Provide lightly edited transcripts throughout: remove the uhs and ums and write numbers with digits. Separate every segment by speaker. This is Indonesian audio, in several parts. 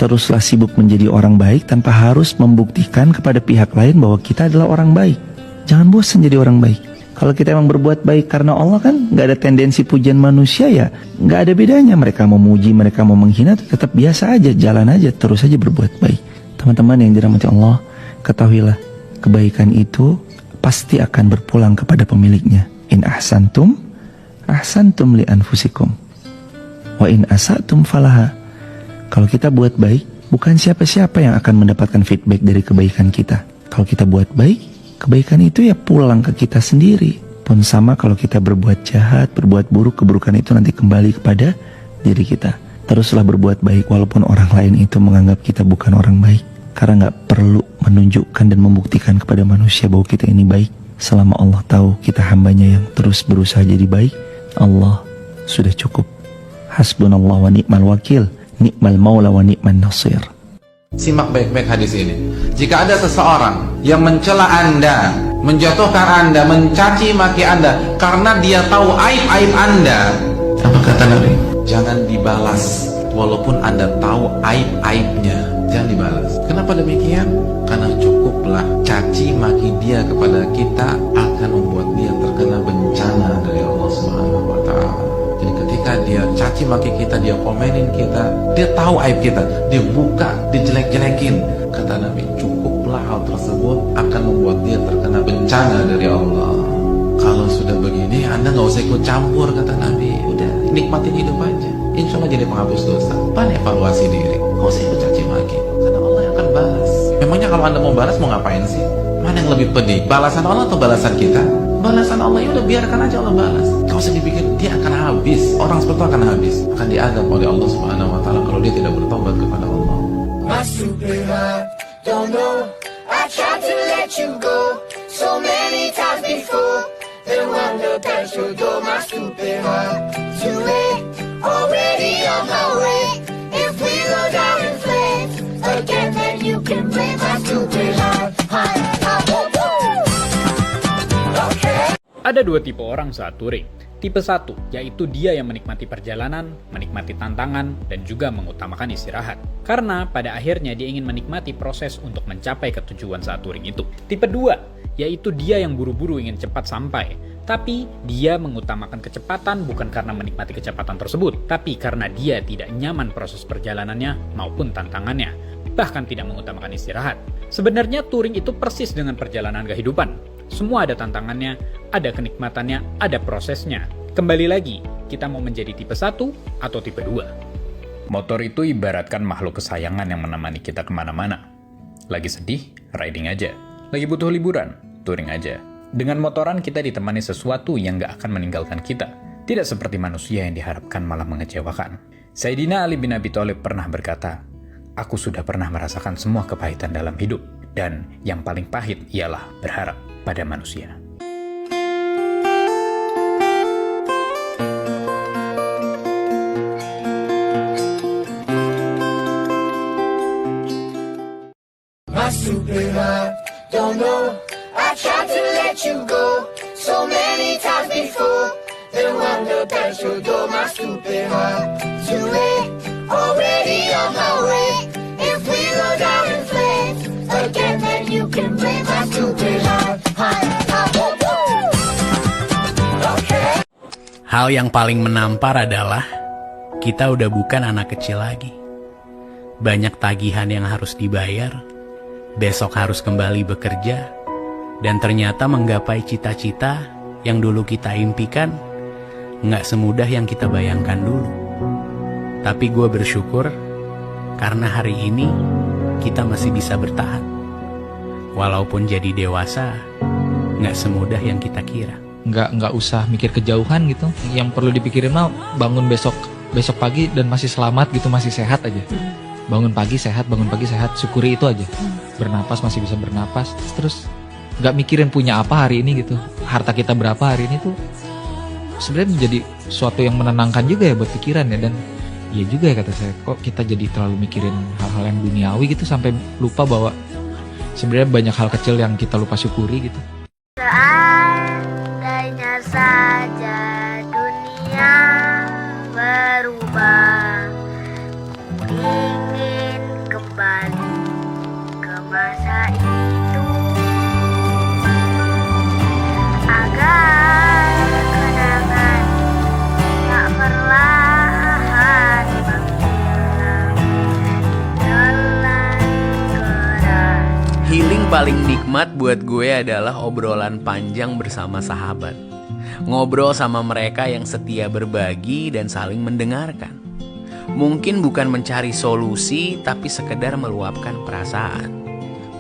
Speaker 1: Teruslah sibuk menjadi orang baik tanpa harus membuktikan kepada pihak lain bahwa kita adalah orang baik. Jangan bosan jadi orang baik. Kalau kita emang berbuat baik karena Allah kan gak ada tendensi pujian manusia ya. Gak ada bedanya, mereka mau muji, mereka mau menghina, tetap biasa aja, jalan aja, terus aja berbuat baik. Teman-teman yang dirahmati Allah, ketahuilah, kebaikan itu pasti akan berpulang kepada pemiliknya. In ahsantum, ahsantum li anfusikum. Wa in asatum falaha. Kalau kita buat baik, bukan siapa-siapa yang akan mendapatkan feedback dari kebaikan kita. Kalau kita buat baik, kebaikan itu ya pulang ke kita sendiri. Pun sama kalau kita berbuat jahat, berbuat buruk, keburukan itu nanti kembali kepada diri kita. Teruslah berbuat baik walaupun orang lain itu menganggap kita bukan orang baik. Karena gak perlu menunjukkan dan membuktikan kepada manusia bahwa kita ini baik. Selama Allah tahu kita hambanya yang terus berusaha jadi baik, Allah sudah cukup. Hasbunallah wa ni'mal wakil, ni'mal maula wa ni'man nasir.
Speaker 2: Simak baik-baik hadis ini. Jika ada seseorang yang mencela Anda, menjatuhkan Anda, mencaci maki Anda karena dia tahu aib-aib Anda, apa kata Nabi? Jangan dibalas walaupun Anda tahu aib-aibnya. Jangan dibalas. Kenapa demikian? Karena cukuplah caci maki dia kepada kita akan membuat dia terkena bencana dari Allah Subhanahu wa taala. Jadi ketika dia caci maki kita, dia komenin kita, dia tahu aib kita, dia buka, dia jelek-jelekin, kata Nabi, cukuplah hal tersebut akan membuat dia terkena bencana dari Allah. Kalau sudah begini, Anda nggak usah ikut campur, kata Nabi. Udah, nikmatin hidup aja. Insya Allah jadi penghapus dosa. Pan evaluasi diri, nggak usah ikut caci maki, karena Allah yang akan balas. Memangnya kalau Anda mau balas, mau ngapain sih? Mana yang lebih pedih, balasan Allah atau balasan kita? Balasan Allah, ya udah biarkan aja Allah balas. Gak usah dipikir, dia akan habis. Orang seperti itu akan habis, akan diazab oleh Allah Subhanahu wa taala kalau dia tidak bertobat kepada Allah.
Speaker 3: My stupid heart, don't know. I tried to let you go so many times before. Then wonder past your door, my stupid heart. Too late, already on my way. If we go down in flames again, then you can blame my stupid heart.
Speaker 4: Ada dua tipe orang saat touring. Tipe 1, yaitu dia yang menikmati perjalanan, menikmati tantangan, dan juga mengutamakan istirahat. Karena pada akhirnya dia ingin menikmati proses untuk mencapai ketujuan saat touring itu. Tipe 2, yaitu dia yang buru-buru ingin cepat sampai. Tapi dia mengutamakan kecepatan bukan karena menikmati kecepatan tersebut, tapi karena dia tidak nyaman proses perjalanannya maupun tantangannya. Bahkan tidak mengutamakan istirahat. Sebenarnya touring itu persis dengan perjalanan kehidupan. Semua ada tantangannya, ada kenikmatannya, ada prosesnya. Kembali lagi, kita mau menjadi tipe 1 atau tipe 2. Motor itu ibaratkan makhluk kesayangan yang menemani kita kemana-mana. Lagi sedih, riding aja. Lagi butuh liburan, touring aja. Dengan motoran kita ditemani sesuatu yang gak akan meninggalkan kita. Tidak seperti manusia yang diharapkan malah mengecewakan. Sayyidina Ali bin Abi Thalib pernah berkata, "Aku sudah pernah merasakan semua kepahitan dalam hidup. Dan yang paling pahit ialah berharap pada manusia."
Speaker 3: My stupid heart, don't know. I tried to let you go so many times before. Then wonder past your door, my stupid heart. Too late, already on my way. If we go down in flames again, then you can blame my stupid heart. Okay.
Speaker 5: Hal yang paling menampar adalah kita udah bukan anak kecil lagi. Banyak tagihan yang harus dibayar, besok harus kembali bekerja, dan ternyata menggapai cita-cita yang dulu kita impikan nggak semudah yang kita bayangkan dulu. Tapi gue bersyukur karena hari ini kita masih bisa bertahan. Walaupun jadi dewasa, nggak semudah yang kita kira.
Speaker 6: Nggak usah mikir kejauhan gitu. Yang perlu dipikirin mah bangun besok pagi dan masih selamat gitu, masih sehat aja. Bangun pagi sehat, syukuri itu aja. Bernapas masih bisa bernapas, terus nggak mikirin punya apa hari ini gitu. Harta kita berapa hari ini tuh sebenarnya menjadi suatu yang menenangkan juga ya buat pikiran ya. Dan iya juga ya kata saya, kok kita jadi terlalu mikirin hal-hal yang duniawi gitu sampai lupa bahwa sebenarnya banyak hal kecil yang kita lupa syukuri gitu.
Speaker 7: Seandainya saja dunia berubah, ingin
Speaker 5: paling nikmat buat gue adalah obrolan panjang bersama sahabat. Ngobrol sama mereka yang setia berbagi dan saling mendengarkan. Mungkin bukan mencari solusi, tapi sekedar meluapkan perasaan.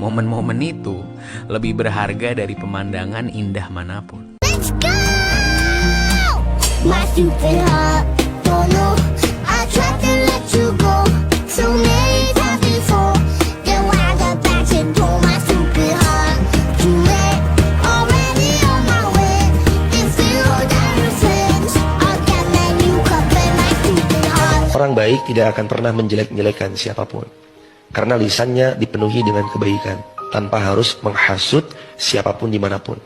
Speaker 5: Momen-momen itu lebih berharga dari pemandangan indah manapun.
Speaker 3: Let's go! My stupid heart, don't know. I tried to let you go so many times before. Then when I got back and told my stupid heart, too late, already on my way. If you go down your friends, I'll get that you could play my stupid heart.
Speaker 8: Orang baik tidak akan pernah menjelek-jelekan siapapun, karena lisannya dipenuhi dengan kebaikan, tanpa harus menghasut siapapun dimanapun.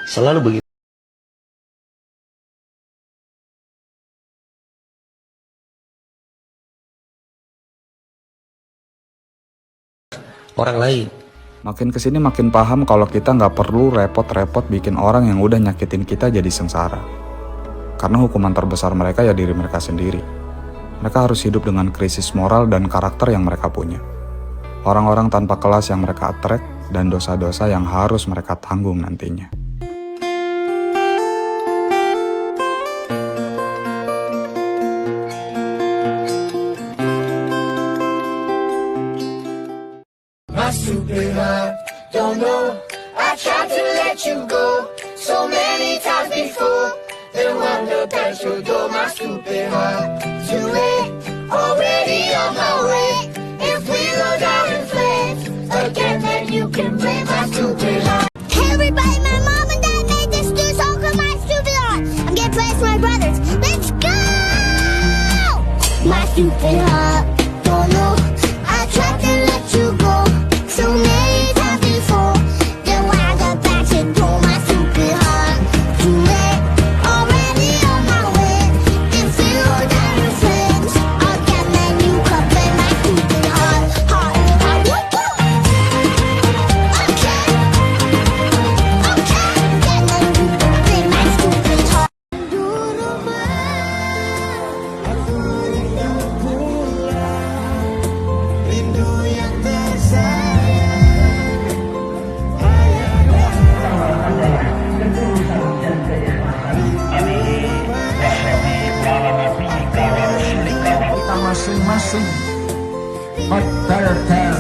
Speaker 8: Selalu begitu. Orang lain.
Speaker 9: Makin kesini makin paham kalau kita nggak perlu repot-repot bikin orang yang udah nyakitin kita jadi sengsara. Karena hukuman terbesar mereka ya diri mereka sendiri. Mereka harus hidup dengan krisis moral dan karakter yang mereka punya. Orang-orang tanpa kelas yang mereka attract dan dosa-dosa yang harus mereka tanggung nantinya.
Speaker 3: My stupid heart, don't know. I tried to let you go so many times before. Then wonder that you do my stupid heart. Too late, already on my way. If we go down in flames again, then you can blame my stupid heart. Hey everybody, my mom and dad made this new song called My Stupid Heart. I'm getting praise for my brothers. Let's go! My stupid heart, don't know. I tried to let you go so many times before. Then when I got back and told my stupid heart, too late, already on my way. If you go down your friends, I'll get that you could play my stupid heart. Heart, heart, woo, woo. Okay, okay, get that you could play my stupid heart.
Speaker 10: Kita masing-masing berdalil.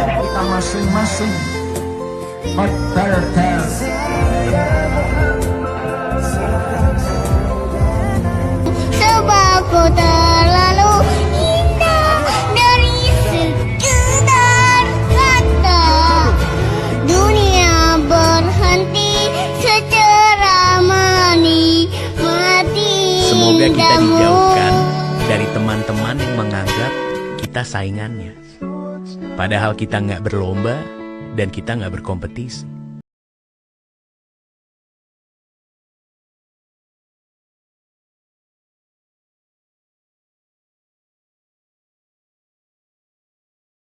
Speaker 10: Kita masing-masing berdalil.
Speaker 3: Sebab kau terlalu indah dari sekedar kata. Dunia berhenti secara menikmati.
Speaker 5: Semoga kita
Speaker 3: indahmu.
Speaker 5: dijauhkan dari teman-teman yang menganggap kita saingannya. Padahal kita nggak berlomba dan kita nggak berkompetisi.